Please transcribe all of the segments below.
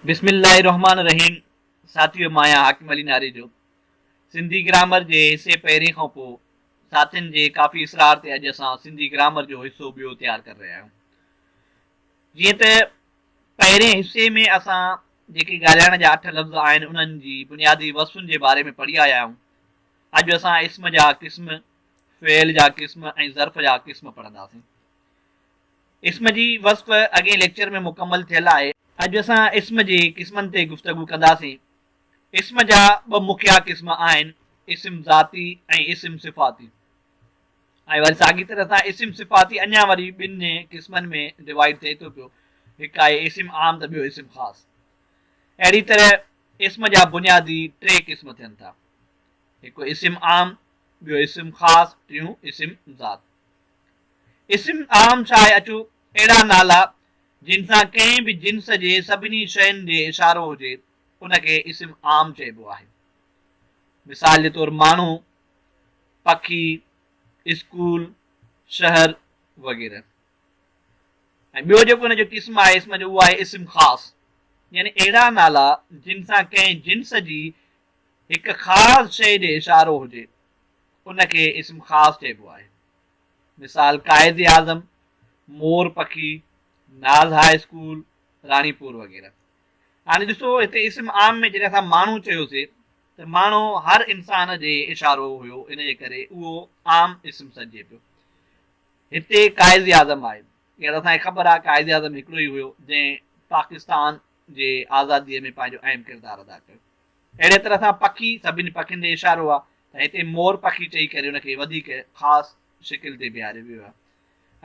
बिस्मिल्लाहिर्रहमानिर्रहीम। साथियों, मां हाकिम अली नारे जो सिंधी ग्रामर जे हिसे पहिरें खां पोइ साथियुनि जे काफ़ी इसरार ते अॼु असां सिंधी ग्रामर जो हिसो ॿियो तयारु करे रहिया आहियूं। जीअं त पहिरें हिसे में असां जेके ॻाल्हाइण जा 8 लफ़्ज़ आहिनि उन्हनि जी बुनियादी वस्फ़ुनि जे बारे में पढ़ी आया आहियूं। अॼु असां इस्म जा क़िस्म, फ़ेल जा क़िस्म ऐं ज़र्फ़ जा क़िस्म पढ़ंदासीं। इस्म जी वस्फ़ अॻे लेक्चर में मुकमल थियल आहे। अॼु असां इस्म जे क़िस्मनि ते गुफ़्तगू कंदासीं। इस्म जा 2 मुखिया क़िस्म आहिनि, इस्म ज़ाती ऐं इस्म सिफ़ाती। ऐं वरी साॻी तरह सां इस्म सिफ़ाती अञा वरी 2 क़िस्मनि में डिवाइड थिए थो पियो। हिकु आहे इस्म आम त ॿियो इस्म ख़ासि। अहिड़ी तरह इस्म जा बुनियादी 3 क़िस्म थियनि था, हिकु इस्म आम, ॿियो इस्म ख़ासि, टियों इस्म ज़ात। इस्म आम छा आहे? अचो, अहिड़ा नाला जिन सां कंहिं बि जिन्स जे सभिनी शयुनि जे इशारो हुजे उनखे इस्म आम चइबो आहे। मिसाल जे तौरु माण्हू, पखी, स्कूल, शहर वग़ैरह। ऐं ॿियो जेको हुनजो क़िस्म आहे इस्म जो, उहो आहे इस्म ख़ासि, यानी अहिड़ा नाला जिन सां कंहिं जिन्स जी हिकु ख़ासि शइ जे इशारो हुजे उनखे इस्म ख़ासि चइबो आहे। मिसाल काइद आज़म, मोर पखी, नाज़ हाई स्कूल, रानीपुर वग़ैरह। हाणे ॾिसो, हिते इस्म आम में जॾहिं असां माण्हू चयोसीं त माण्हू हर इंसान जे इशारो हुयो, इन जे करे उहो आम इस्म सॾिजे पियो। हिते काइद आज़म आहे, हींअर असांखे ख़बर आहे काइद आज़म हिकिड़ो ई हुयो जंहिं पाकिस्तान जे आज़ादीअ में पंहिंजो अहम किरदारु अदा कयो। अहिड़े तरह सां पखी सभिनी पखियुनि जे इशारो आहे, त हिते मोर पखी चई करे हुनखे वधीक ख़ासि शिकिल ते बीहारियो वियो आहे।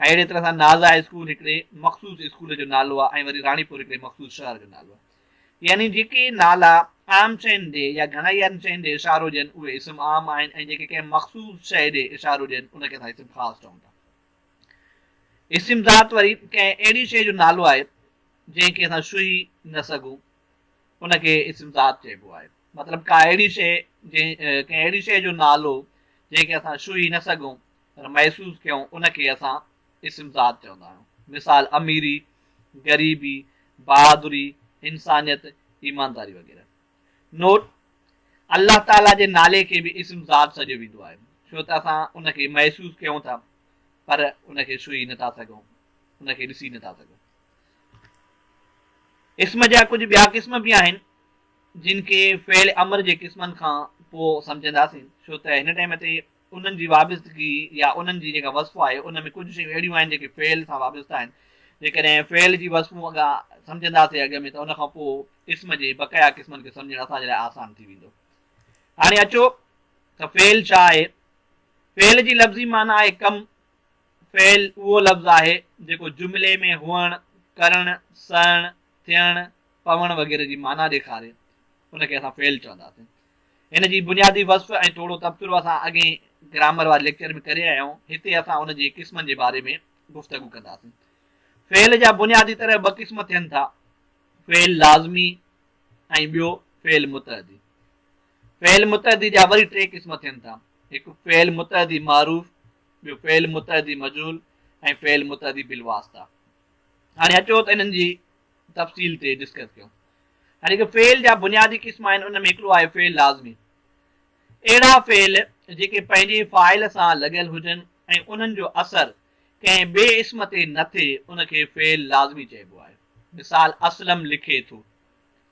ऐं अहिड़े तरह सां नाज़ा स्कूल हिकिड़े मख़सूस स्कूल जो नालो आहे ऐं वरी रानीपुर हिकिड़े मख़सूस शहर जो नालो आहे। यानी जेके नाला आम शयुनि जे या घणई शयुनि जे इशारो हुजनि उहे इस्म आम आहिनि, ऐं जेके कंहिं मख़सूस शइ जे इशारो हुजनि उनखे असां इस्म ख़ासि चऊं था। इस्म ज़ात वरी कंहिं अहिड़ी शइ जो नालो आहे जंहिंखे असां छुई न सघूं उनखे इस्म ज़ात चइबो आहे। मतिलबु का अहिड़ी शइ कंहिं अहिड़ी शइ जो नालो जंहिंखे असां छुई न सघूं पर महसूसु कयूं उनखे असां इस्म ज़ात चवंदा आहियूं। मिसाल अमीरी, ग़रीबी, बहादुरी, इंसानियत, ईमानदारी वग़ैरह। नोट, अल्लाह ताला जे नाले खे बि इस्म ज़ात सॾियो वेंदो आहे, छो त असां उनखे महसूसु कयूं था पर उनखे छुई नथा सघूं, उनखे ॾिसी नथा सघूं। इस्म जा कुझु ॿिया क़िस्म बि आहिनि जिन खे फ़ेल अमर जे क़िस्मनि खां पोइ सम्झंदासीं, छो त हिन टाइम ते उन्हनि जी वाबिस्तगी या उन्हनि जी जेका वस्फ़ आहे उन में कुझु शयूं अहिड़ियूं आहिनि जेके फ़ेल सां वाबिस्ता आहिनि। जेकॾहिं फ़ेल जी वस्फ़ूं अॻां सम्झंदासीं अॻ में, त उन खां पोइ इस्म जे बक़ाया क़िस्मनि खे सम्झणु असांजे लाइ आसान थी वेंदो। हाणे अचो त फ़ेल छा आहे। फ़ेल जी लफ़्ज़ी माना आहे कमु। फ़ेल उहो लफ़्ज़ आहे जेको जुमिले में हुअणु, करणु, सहणु, थियणु, पवणु वग़ैरह जी माना ॾेखारे, उनखे असां फ़ेल चवंदासीं। हिन जी बुनियादी वस्फ़ ऐं थोरो तबसरो असां अॻे ग्रामर वारे लेक्चर में करे आया आहियूं। हिते असां उन जे क़िस्मनि जे बारे में गुफ़्तगू कंदासीं। फ़ेल जा बुनियादी तरह 2 क़िस्म थियनि था, फ़ेल लाज़मी ऐं ॿियो फ़ेल मुतअदी। फ़ेल मुतअदी जा वरी 3 क़िस्म थियनि था, हिकु फ़ेल मुतअदी मारूफ़, ॿियो फ़ेल मुतअदी मजूल ऐं फ़ेल मुतअदी बिल वास्ता। हाणे अचो त इन्हनि जी तफ़सील ते डिस्कस कयूं। हाणे जेके फ़ेल जा बुनियादी क़िस्म आहिनि उन में हिकिड़ो आहे फ़ेल लाज़मी। अहिड़ा फ़ेल जेके पंहिंजे फ़ाइल सां लॻियल हुजनि ऐं उन्हनि जो असरु कंहिं ॿिए इस्म ते न थिए उनखे फ़ेल लाज़मी चइबो आहे। मिसाल असलम लिखे थो।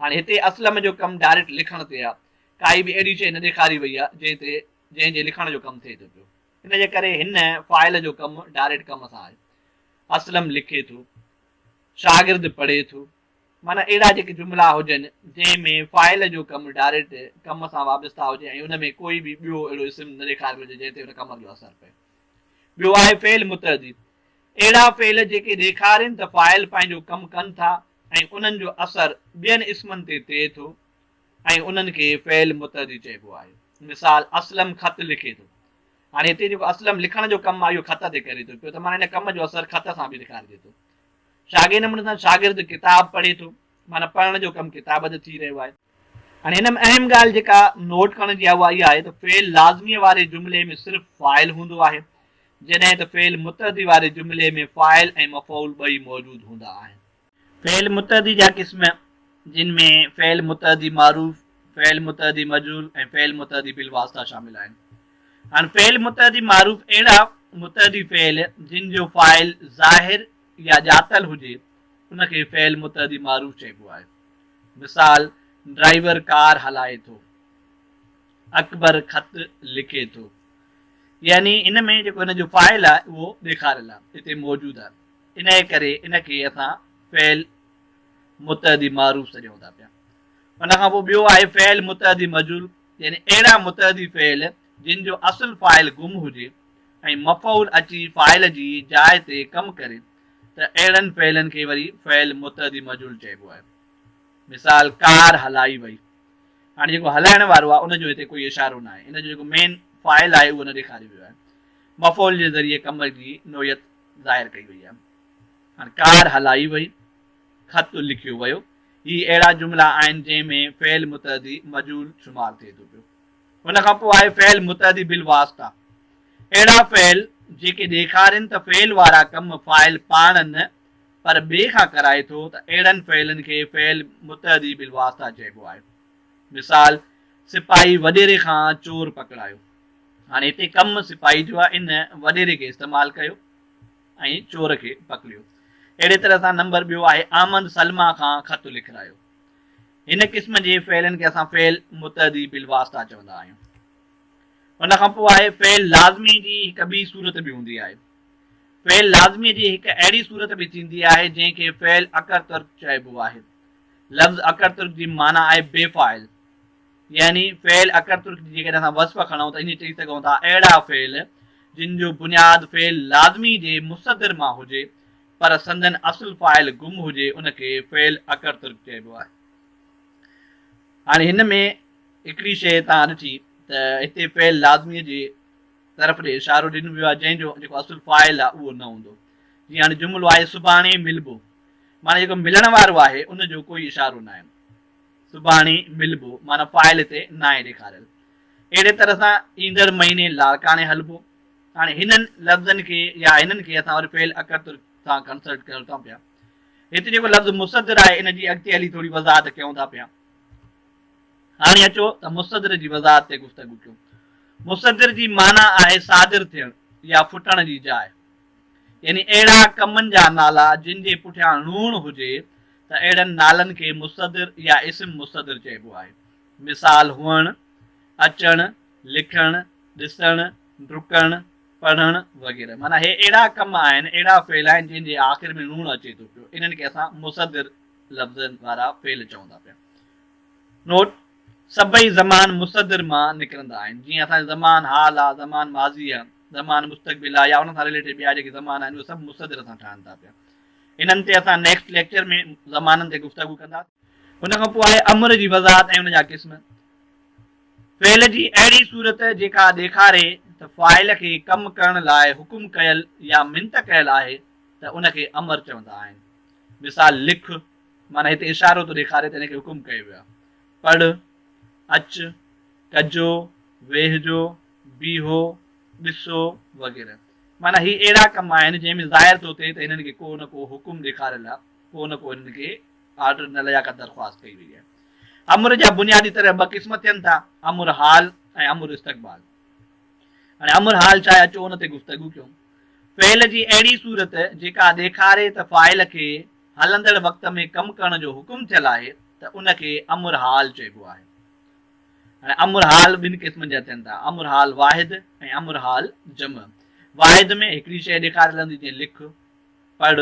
हाणे हिते असलम जो कमु डायरेक्ट लिखण ते आहे, काई बि अहिड़ी शइ न ॾेखारी वई आहे जंहिंजे लिखण जो कमु थिए थो पियो। इन जे करे हिन फ़ाइल जो कमु डायरेक्ट कम सां आहे। असलम लिखे थो, शागिर्द पढ़े थो, माना अहिड़ा जेके जुमिला हुजनि जंहिंमें फ़ाइल जो कमु डायरेक्ट कम सां वाबिस्ता हुजे ऐं उन में कोई बि ॿियो अहिड़ो इस्म न ॾेखारियो हुजे जंहिं ते हुन कम जो असरु पए। ॿियो आहे फ़ेल मुतअदी। अहिड़ा फ़ेल जेके ॾेखारनि त फ़ाइल पंहिंजो कमु कनि था ऐं उन्हनि जो असरु ॿियनि इस्मनि ते थिए थो ऐं उन्हनि खे फ़ेल मुतअदी चइबो आहे। मिसाल असलम ख़त लिखे थो। हाणे हिते जेको असलम लिखण जो कमु आहे इहो ख़त ते करे थो पियो, त माना हिन कम जो असरु ख़त सां बि ॾेखारिजे थो। साॻे नमूने सां शागिर्द किताब पढ़े थो, माना पढ़ण जो कमु किताब ते थी रहियो आहे। हाणे हिन में अहम ॻाल्हि जेका नोट करण जी आहे उहा इहा आहे त फ़ेल लाज़मीअ वारे जुमिले में सिर्फ़ु फ़ाइल हूंदो आहे, जॾहिं त फ़ेल मुतअदी वारे जुमिले में फ़ाइल ऐं मफ़ऊल ॿई मौजूदु हूंदा आहिनि। फ़ेल मुतअदी जा क़िस्म जिन में फ़ेल मुतअद्दी मारूफ़, फ़ेल मुतअद्दी मजूल ऐं फ़ेल मुतअद्दी बिल वास्ता शामिल आहिनि। हाणे फ़ेल मुतअद्दी मारूफ़ अहिड़ा मुतअद्दी फ़ेल जिन जो फ़ाइल ज़ाहिर या ॼातल हुजे उनखे फ़ेल मुतअद्दी मारूफ़ चइबो आहे। मिसाल, ड्राइवर कार हलाए थो, अकबर ख़त लिखे थो। यानी इन में जेको हिन जो फ़ाइल आहे उहो ॾेखारियल आहे, हिते मौजूदु आहे। इन जे करे इनखे असां फ़ेल मुतअद्दी मारूफ़ सॾियूं था पिया। उन खां पोइ ॿियो आहे फ़ेल मुतअद्दी मजूल, यानी अहिड़ा मुतअद्दी फ़ेल जिन जो असुल फ़ाइल गुम हुजे ऐं मफ़ऊल अची फ़ाइल जी जाइ ते कमु करे, त अहिड़नि फ़ेलनि खे वरी फ़ेल मुतअद्दी मजूल चइबो आहे। मिसाल, कार हलाई वई। हाणे जेको हलाइण वारो आहे उनजो हिते कोई इशारो न आहे, इन जो जेको मेन फ़ाइल आहे उहो न ॾेखारियो वियो आहे, मफ़ऊल जे ज़रिए कम जी नोयत ज़ाहिर कई वई आहे। हाणे कार हलाई वई, ख़त लिखियो वियो, ही अहिड़ा जुमिला आहिनि जंहिंमें फ़ेल मुतअद्दी मजूल शुमार थिए थो पियो। हुन खां पोइ आहे फ़ेल मुतअद्दी बिल वास्ता, अहिड़ा फ़ेल जेके ॾेखारनि त फ़ेल वारा कम फ़ाइल पाण न पर ॿिए खां कराए थो, त अहिड़नि फ़ेलनि खे फ़ेल मुतअद्दी बिल वास्ता चइबो आहे। मिसाल, सिपाही वॾेरे खां चोर पकड़ायो। हाणे हिते कमु सिपाही जो आहे, इन वॾेरे खे इस्तेमालु कयो ऐं चोर खे पकड़ियो। अहिड़े तरह सां नंबर ॿियो आहे आमद सलमा खां ख़त लिखारायो। हिन क़िस्म जे फ़ेलनि खे असां फ़ेल मुतअद्दी बिल वास्ता चवंदा आहियूं। हुन खां पोइ आहे फ़ेल लाज़मी जी हिकु ॿी सूरत बि हूंदी आहे। फ़ेल लाज़मी जी हिकु अहिड़ी सूरत बि थींदी आहे जंहिंखे फ़ेल अकर तुर्क चइबो आहे। लफ़्ज़ अकर तुर्क जी माना आहे बेफ़ाइल, यानी फ़ेल अकर तुर्क जी जेकॾहिं असां वस्फ़ खणूं त ईअं चई सघूं था अहिड़ा फ़ेल जिन जो बुनियाद फ़ेल लाज़मी जे मुसद्दर मां हुजे पर संदन असुल फ़ाइल गुम हुजे, उनखे फ़ेल अकर तुर्क चइबो आहे। हाणे हिन में हिकिड़ी शइ तव्हां ॾिठी त हिते फ़ेल लाज़मीअ जे तरफ़ ॾे इशारो ॾिनो वियो आहे जंहिंजो जेको असुल फ़ाइल आहे उहो न हूंदो। जीअं हाणे जुमिलो आहे सुभाणे मिलबो, माना जेको मिलण वारो आहे उनजो कोई इशारो न आहे। सुभाणे मिलबो माना फ़ाइल हिते न आहे ॾेखारियल। अहिड़े तरह सां ईंदड़ महीने लाड़काणे हलबो। हाणे हिननि लफ़्ज़नि खे या हिननि खे असां वरी फ़ेल अकर तुर्क सां कंसल्ट कयूं था पिया। हिते जेको लफ़्ज़ मुसद्दर आहे इन जी अॻिते हली थोरी वज़ाहत कयूं था पिया। हाणे अचो त मुसद्दर जी वज़ाहत ते गुफ़्तगू कयूं। मुसद्दर जी माना आहे सादिर थियण या फुटण जी जाइ, यानी अहिड़ा कमनि जा नाला जिन जे पुठियां लूण हुजे त अहिड़नि नालनि खे मुसद्दर या इस्म मुसद्दर चइबो आहे। मिसाल, हुअण, अचण, लिखण, ॾिसण, डुकण, पढ़ण वग़ैरह। माना हे अहिड़ा कम आहिनि, अहिड़ा फ़ेल आहिनि जंहिंजे आख़िर में लूण अचे थो पियो, इन्हनि खे असां मुसद्दर लफ़्ज़नि वारा फ़ेल चऊं था पिया। नोट, सभई ज़मान मुसद्दर मां निकिरंदा आहिनि। जीअं असांजो ज़मान हाल आहे, ज़मान माज़ी आहे, ज़मान मुस्तक़बिल आहे, या उन सां रिलेटेड ॿिया जेके ज़मान आहिनि उहे सभु मुसद्दर सां ठहनि था पिया। इन्हनि ते असां नेक्स्ट लेक्चर में ज़माननि ते गुफ़्तगू कंदासीं। हुन खां पोइ आहे अमर जी वज़ाहत ऐं उनजा क़िस्म। फ़ेल जी अहिड़ी सूरत जेका ॾेखारे त फ़ाइल खे कमु करण लाइ हुकुम कयल या मिंत कयल आहे, त उनखे अमर चवंदा आहिनि। मिसाल, लिख माना हिते इशारो थो ॾेखारे त हिनखे हुकुम कयो वियो आहे। पढ़, अच, कजो, वेहजो, बीहो, ॾिसो वग़ैरह। माना ही अहिड़ा कम आहिनि जंहिंमें ज़ाहिर थो थिए त हिननि खे को न को हुकुम ॾेखारियल आहे, को न को हिननि खे ऑर्डर न लॻा का दरख़्वास्त कई वई आहे। अमर जा बुनियादी तरह ॿ क़िस्म थियनि था, अमर हाल ऐं अमर इस्तक़बाल। हाणे अमर हाल छा आहे, अचो उन ते गुफ़्तगू कयूं। फ़ेल जी अहिड़ी सूरत जेका ॾेखारे त फ़ाइल खे हलंदड़ वक़्त में कमु करण जो हुकुम थियल आहे, त उनखे अमर हाल चइबो आहे। हाणे अमर हाल ॿिनि क़िस्मनि जा थियनि था, अमर हाल वाहिद ऐं अमर हाल जम। वाहिद में हिकिड़ी शइ ॾेखारियल हूंदी जीअं लिख, पढ़,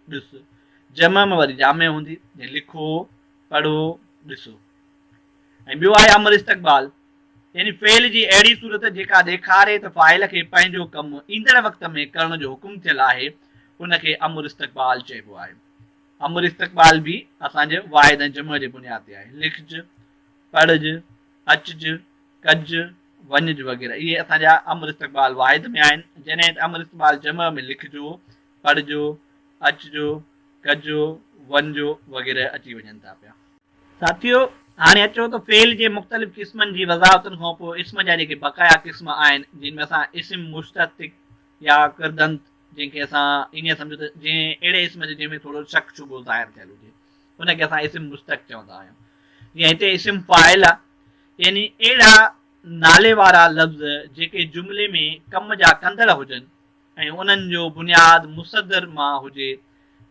ॾिस। जम में वरी जामे हूंदी जीअं लिखो, पढ़ो, ॾिसो। ऐं ॿियो आहे अमर इस्तक़बाल, यानी फ़ेल जी अहिड़ी सूरत जेका ॾेखारे त फ़ाइल खे पंहिंजो कमु ईंदड़ वक़्त में करण जो हुकुम थियल आहे, उनखे अमर इस्तक़बाल चइबो आहे। अमर इस्तक़बाल बि असांजे वाहिद ऐं जम जे बुनियाद ते आहे। लिखज, पढ़ज, अचज, कज, वञज वग़ैरह इहे असांजा अमर इस्तक़बाल वाहिद में आहिनि। जॾहिं अमर इस्तक़बाल जम में लिखजो, पढ़जो, अचजो, कजो, वञजो वग़ैरह अची वञनि था पिया। साथियो, हाणे अचो त फ़ेल जे मुख़्तलिफ़ क़िस्मनि जी वज़ाहतुनि खां पोइ इस्म जा जेके बक़ाया क़िस्म आहिनि, जिन में असां इस्म मुश्तक़ या करदंत, जंहिंखे असां ईअं सम्झो त जीअं अहिड़े इस्म जे जंहिंमें थोरो शक शुबो ज़ाहिर थियल हुजे, उनखे असां इस्म मुस्तक चवंदा आहियूं। जीअं हिते इस्म फ़ाइल आहे, यानी अहिड़ा नाले वारा लफ़्ज़ जेके जुमिले में कम जा कंदड़ हुजनि ऐं उन्हनि जो बुनियाद मुसदर मां हुजे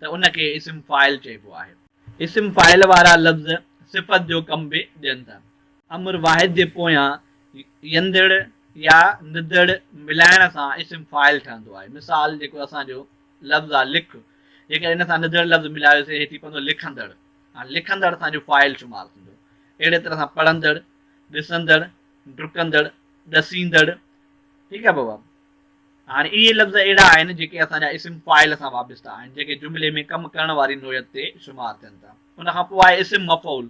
त उनखे इस्म फ़ाइल चइबो आहे। इस्म फ़ाइल वारा लफ़्ज़ सिफ़त जो कम बि ॾियनि था। अमर वाहिद जे पोयां यंदड़ या निदड़ मिलाइण सां इस्म फ़ाइल ठहंदो आहे। मिसाल जेको असांजो लफ़्ज़ आहे लिख, जेकर इन सां निदड़ लफ़्ज़ मिलायोसीं हेठि पवंदो लिखंदड़। हाणे लिखंदड़ असांजो फ़ाइल शुमारु थींदो। अहिड़े तरह सां पढ़ंदड़, ॾिसंदड़, डुकंदड़, ॾसींदड़। ठीकु आहे बाबा। हाणे इहे लफ़्ज़ अहिड़ा आहिनि जेके असांजा इस्म फ़ाइल सां वाबिस्ता आहिनि, जेके जुमिले में कमु करण वारी नोयत ते शुमारु थियनि था। उनखां पोइ आहे इस्म मफ़ऊल,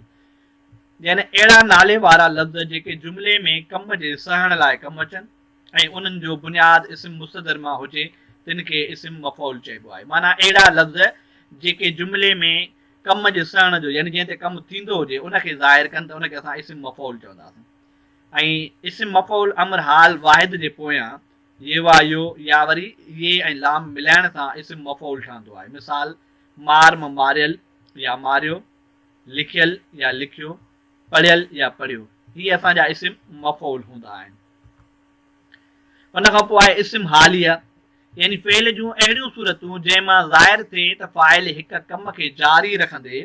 यानी अहिड़ा नाले वारा लफ़्ज़ जेके जुमिले में कम जे सहण लाइ कमु अचनि ऐं उन्हनि जो बुनियाद इस्म मुसदर मां हुजे तिन खे इस्म मफ़ऊल चइबो आहे। माना अहिड़ा लफ़्ज़ जेके जुमिले में कम जे सहण जो यानी जंहिं ते कमु थींदो हुजे उनखे ज़ाहिर कनि त उनखे असां इस्म मफ़ऊल चवंदासीं। ऐं इस्म मफ़ऊल अमर हाल वाहिद जे पोयां ये वा यो या वरी ये ऐं लाम मिलाइण सां इस्म मफ़ऊल ठहंदो आहे। मिसाल मार में मारियल या मारियो, लिखियल या लिखियो, पढ़ियल या पढ़ियो, हीअ असांजा इस्म मफ़ऊल हूंदा आहिनि। उनखां पोइ आहे इस्म हालिया, यानी फ़ेल जूं अहिड़ियूं सूरतूं जंहिं मां ज़ाहिर थिए त फ़ाइल हिक कम खे जारी रखंदे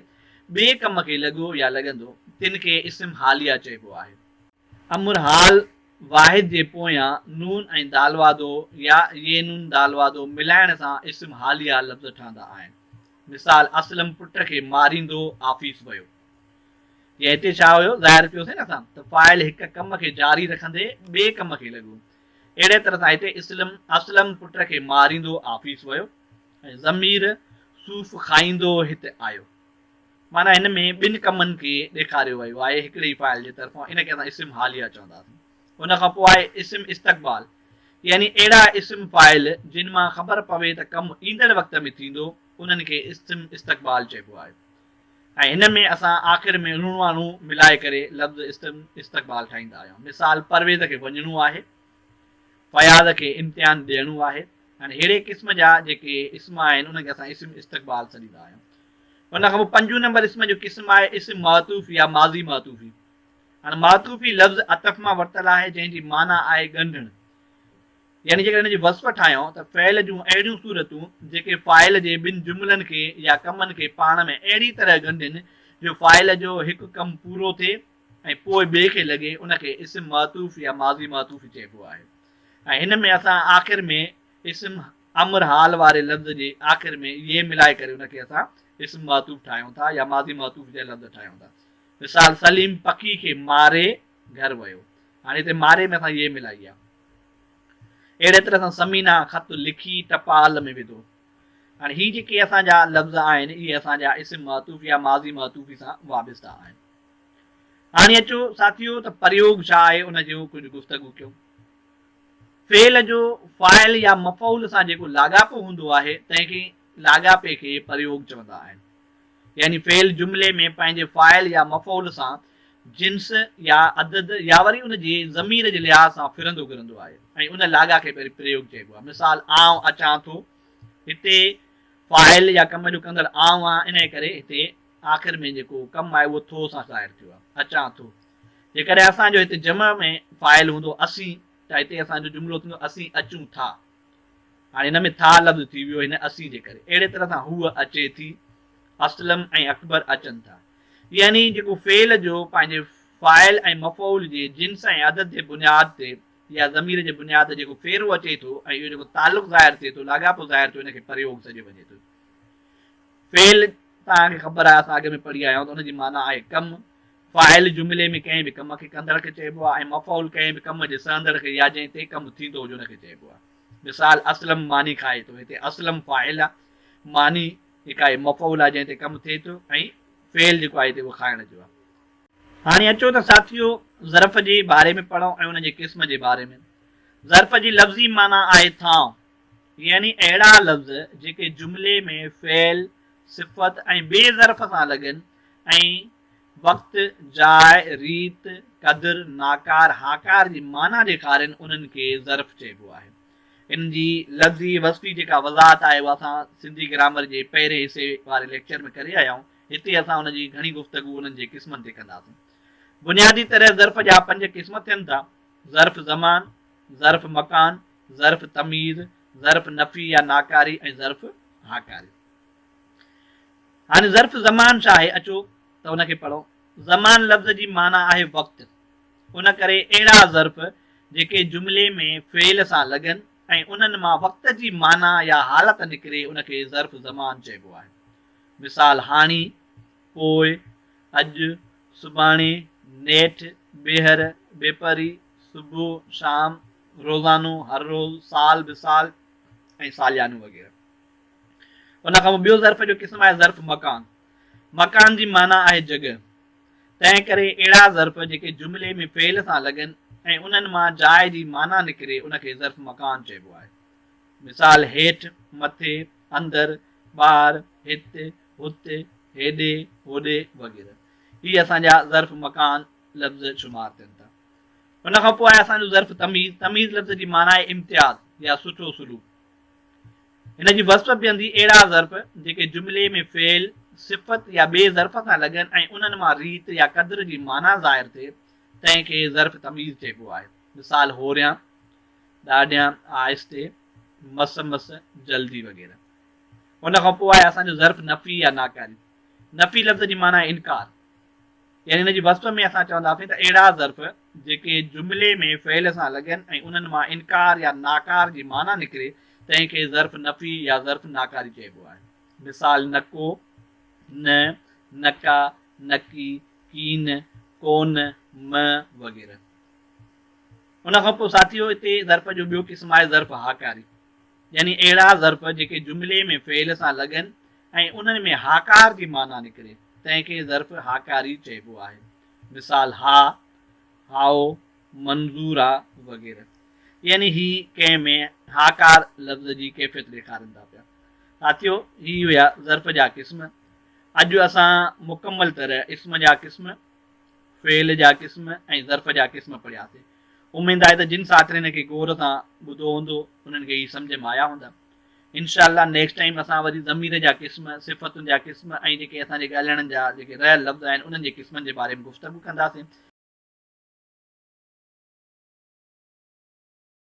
ॿिए कम खे लॻो या लॻंदो, तिन खे इस्म हालिया चइबो आहे। अमुर हाल वाहिद जे पोयां नून ऐं दालवादो या ये नून दालवादो मिलाइण सां इस्म हालिया लफ़्ज़ ठहंदा आहिनि। मिसाल असलम पुट खे मारींदो आफ़ीस वियो। या हिते छा हुयो, ज़ाहिर कयोसीं न असां त फ़ाइल हिक कम खे जारी रखंदे ॿिए कम खे लॻो। अहिड़े तरह सां हिते असलम पुट खे मारींदो आफ़ीस वियो ऐं ज़मीर सूफ़ खाईंदो हिते आयो। माना हिन में ॿिनि कमनि खे ॾेखारियो वियो आहे हिकिड़े ई फ़ाइल जे तरफ़ां, इनखे असां इस्म हालिया चवंदासीं। उनखां पोइ आहे इस्म इस्तक़बाल, यानी अहिड़ा इस्म फ़ाइल जिन मां ख़बर पवे त कमु ईंदड़ वक़्त में थींदो, उन्हनि खे इस्म इस्तक़बाल चइबो आहे। ऐं हिन में असां आख़िर में णुवाणू मिलाए करे लफ़्ज़ इस्म इस्तक़बाल ठाहींदा आहियूं। मिसाल परवेज़ खे वञिणो आहे, फ़याज़ खे इम्तिहान ॾियणो आहे। हाणे अहिड़े क़िस्म जा जेके इस्म आहिनि उनखे असां इस्म इस्तक़बाल सॾींदा आहियूं। उनखां पोइ 5 नंबर इस्म जो क़िस्म आहे इस्म मातूफ़ या माज़ी मातूफ़ी। हाणे मातूफ़ी लफ़्ज़ अतफ़ मां वरितल आहे जंहिंजी माना आहे ॻंढणु, यानी जेकर हिन जी वस्फ़ ठाहियूं त फ़इल जूं अहिड़ियूं सूरतूं जेके फ़ाइल जे ॿिनि जुमिलनि खे या कमनि खे पाण में अहिड़ी तरह ॻंढनि जो फ़ाइल जो हिकु कमु पूरो थिए ऐं पोइ ॿिए खे लॻे, उनखे इस्म मातूफ़ या माज़ी मातूफ़ी चइबो आहे। ऐं हिन में असां आख़िर में इस्म अमर हाल वारे लफ़्ज़ जे आख़िर में ये मिलाए करे उनखे असां इस्म मातूफ़ ठाहियूं था या माज़ी मातूफ़ जा लफ़्ज़ ठाहियूं था। मिसाल सलीम पखी खे मारे घर वियो। हाणे हिते मारे में असां ये मिलाई आहे। अहिड़े तरह सां समीना ख़त लिखी टपाल में विधो। हाणे हीअ जेके असांजा लफ़्ज़ आहिनि इहे असांजा इस्म मातूफ़ या माज़ी मातूफ़ी सां वाबिस्ता आहिनि। हाणे अचो साथियो त प्रयोग छा आहे उन जो कुझु गुफ़्तगू कयूं। फ़ेल जो फ़ाइल या मफ़ऊल सां जेको लाॻापो हूंदो आहे तंहिंखे लाॻापे खे प्रयोग चवंदा आहिनि। यानी फ़ेल जुमिले में पंहिंजे फ़ाइल या मफ़ऊल सां जिन्स या अदद या वरी उन जे ज़मीर जे लिहाज़ सां फिरंदो घिरंदो आहे ऐं उन लाॻा खे पहिरीं प्रयोग चइबो आहे। मिसाल आउं अचां थो, हिते फ़ाइल या कम जो कंदड़ आउं आहे, इन करे हिते आख़िर में जेको कमु आहे उहो थो सां ज़ाहिर थियो आहे, अचां थो। जेकॾहिं असांजो हिते जमा में फ़ाइल हूंदो असीं, त हिते असांजो जुमिलो थींदो असीं अचूं था। हाणे हिन में था लफ़्ज़ थी वियो हिन असीं जे करे। अहिड़े तरह सां हूअ अचे थी, असलम ऐं अकबर अचनि था। यानी जेको फ़ेल जो पंहिंजे फ़ाइल ऐं मफ़ऊल जे जिन्स ऐं अदद जे बुनियाद ते या ज़मीर जे बुनियाद ते जेको फेरो अचे थो ऐं इहो जेको तालुक़ ज़ाहिर थिए थो, लाॻापो ज़ाहिर थियो, इनखे प्रयोग सॾियो वञे थो। फ़ेल तव्हांखे ख़बर आहे, असां अॻ में पढ़ी आया आहियूं त उनजी माना आहे कमु। फ़ाइल जुमिले में कंहिं बि कम खे कंदड़ खे चइबो आहे ऐं मफ़ऊल कंहिं बि कम जे सहंदड़ खे या जंहिं ते कमु थींदो हुजे उनखे चइबो आहे। मिसाल असलम मानी खाए थो, हिते असलम फ़ाइल आहे, मानी हिकु आहे मफ़ऊल आहे जंहिं ते कमु थिए थो ऐं फ़ेल जेको आहे हिते उहो खाइण जो आहे। हाणे अचो त साथियो ज़र्फ़ जे बारे में पढ़ूं ऐं उन जे क़िस्म जे बारे में। ज़र्फ़ जी लफ़्ज़ी माना आहे थांव, यानी अहिड़ा लफ़्ज़ जेके जुमिले में फ़ेल, सिफ़त ऐं ॿिए ज़र्फ़ सां लॻनि ऐं वक़्तु, जाइ, रीत, क़दुरु, नाकार, हाकार जी माना ॾेखारनि, उन्हनि खे ज़र्फ़ चइबो आहे। इन जी लफ़्ज़ी वस्फ़ी जेका वज़ाहत आहे उहा असां सिंधी ग्रामर जे पहिरें हिसे वारे लेक्चर में करे आया आहियूं। हिते असां हुनजी घणी गुफ़्तगू उन्हनि जे क़िस्मनि ते कंदासीं। बुनियादी तरह ज़र्फ़ जा 5 क़िस्म थियनि था: ज़र्फ़ ज़मान, ज़र्फ़ मकान, ज़र्फ़ तमीज़, ज़र्फ़ नफ़ी या नाकारी ऐं ज़र्फ़ हाकारी। हाणे ज़र्फ़ ज़मान छा आहे, अचो त हुनखे पढ़ो। ज़मान लफ़्ज़ जी माना आहे वक़्तु। उन करे अहिड़ा ज़र्फ़ जेके जुमिले में फ़ेल सां लॻनि ऐं उन्हनि मां वक़्त जी माना या हालत निकिरे उनखे ज़र्फ़ ज़मान चइबो आहे। मिसाल हाणी, पोइ, अॼु, सुभाणे, नेठि, ॿीहर, बेपरी, सुबुह, शाम, रोज़ानो, हर रोज़, साल बिसाल ऐं सालियानो वग़ैरह। उन खां पोइ ॿियो ज़र्फ़ जो क़िस्म आहे ज़र्फ़ मकान। मकान जी माना आहे जॻह। तंहिं करे अहिड़ा ज़र्फ़ जेके जुमिले में फ़ेल सां लॻनि ऐं उन्हनि मां जाइ जी माना निकिरे उनखे ज़र्फ़ मकान चइबो आहे। मिसाल हेठि, मथे, अंदरि, ॿाहिरि, हिते, हुते, हेॾे, होॾे वग़ैरह। हीअ असांजा ज़र्फ़ मकान लफ़्ज़ शुमार थियनि था। उन खां पोइ आहे असांजो ज़र्फ़ तमीज़। तमीज़ लफ़्ज़ जी माना आहे इम्तियाज़ या सुठो सलूक। हिन जी वस्फ़ बीहंदी अहिड़ा ज़र्फ़ जेके जुमिले में फ़ेल, सिफ़त या ॿिए ज़र्फ़ सां लॻनि ऐं उन्हनि मां रीत या क़द्र जी माना ज़ाहिर थिए, तंहिंखे ज़र्फ़ तमीज़ चइबो आहे। मिसाल होरियां, ॾाढियां, आहिस्ते, मस मस, जल्दी वग़ैरह। उन खां पोइ आहे असांजो ज़र्फ़ नफ़ी या नाकारी। नफ़ी लफ़्ज़ जी माना आहे इनकार। यानी हिन जी वस्फ़ में असां चवंदासीं त अहिड़ा ज़र्फ़ जेके जुमिले में फ़ेल सां लॻनि ऐं उन्हनि मां इनकार या नाकार जी माना निकिरे, तंहिंखे ज़र्फ़ नफ़ी या ज़र्फ़ नाकारी चइबो आहे। मिसाल नको, न, नका, नकी, कीन, कोन, म वग़ैरह। उन खां पोइ साथियो हिते ज़र्फ़ जो ॿियो क़िस्म आहे ज़र्फ़ हाकारी। यानी अहिड़ा ज़र्फ़ जेके जुमिले में फ़ेल सां लॻनि ऐं उन्हनि में हाकार जी माना निकिरे, तंहिंखे ज़र्फ़ हाकारी चइबो आहे। मिसाल हा, हाओ, मंज़ूरा वग़ैरह। यानी ही कंहिं में हाकार लफ़्ज़ जी कैफ़ियत ॾेखारनि था पिया। साथियो, ही हुया ज़र्फ़ जा क़िस्म। अॼु असां मुकमल तरह इस्म जा क़िस्म, फ़ेल जा क़िस्म ऐं ज़र्फ़ जा क़िस्म पढ़ियासीं। उमेद आहे त जिन साथियुनि खे गौर सां ॿुधो हूंदो उन्हनि खे ही सम्झ में आया हूंदा। इंशाअल्लाह नेक्स्ट टाइम असां वरी ज़मीर जा क़िस्म, सिफ़तुनि जा क़िस्म ऐं जेके असांजे ॻाल्हाइण जा जेके रहियल लफ़्ज़ आहिनि उन्हनि जे क़िस्मनि जे बारे में गुफ़्तगू कंदासीं।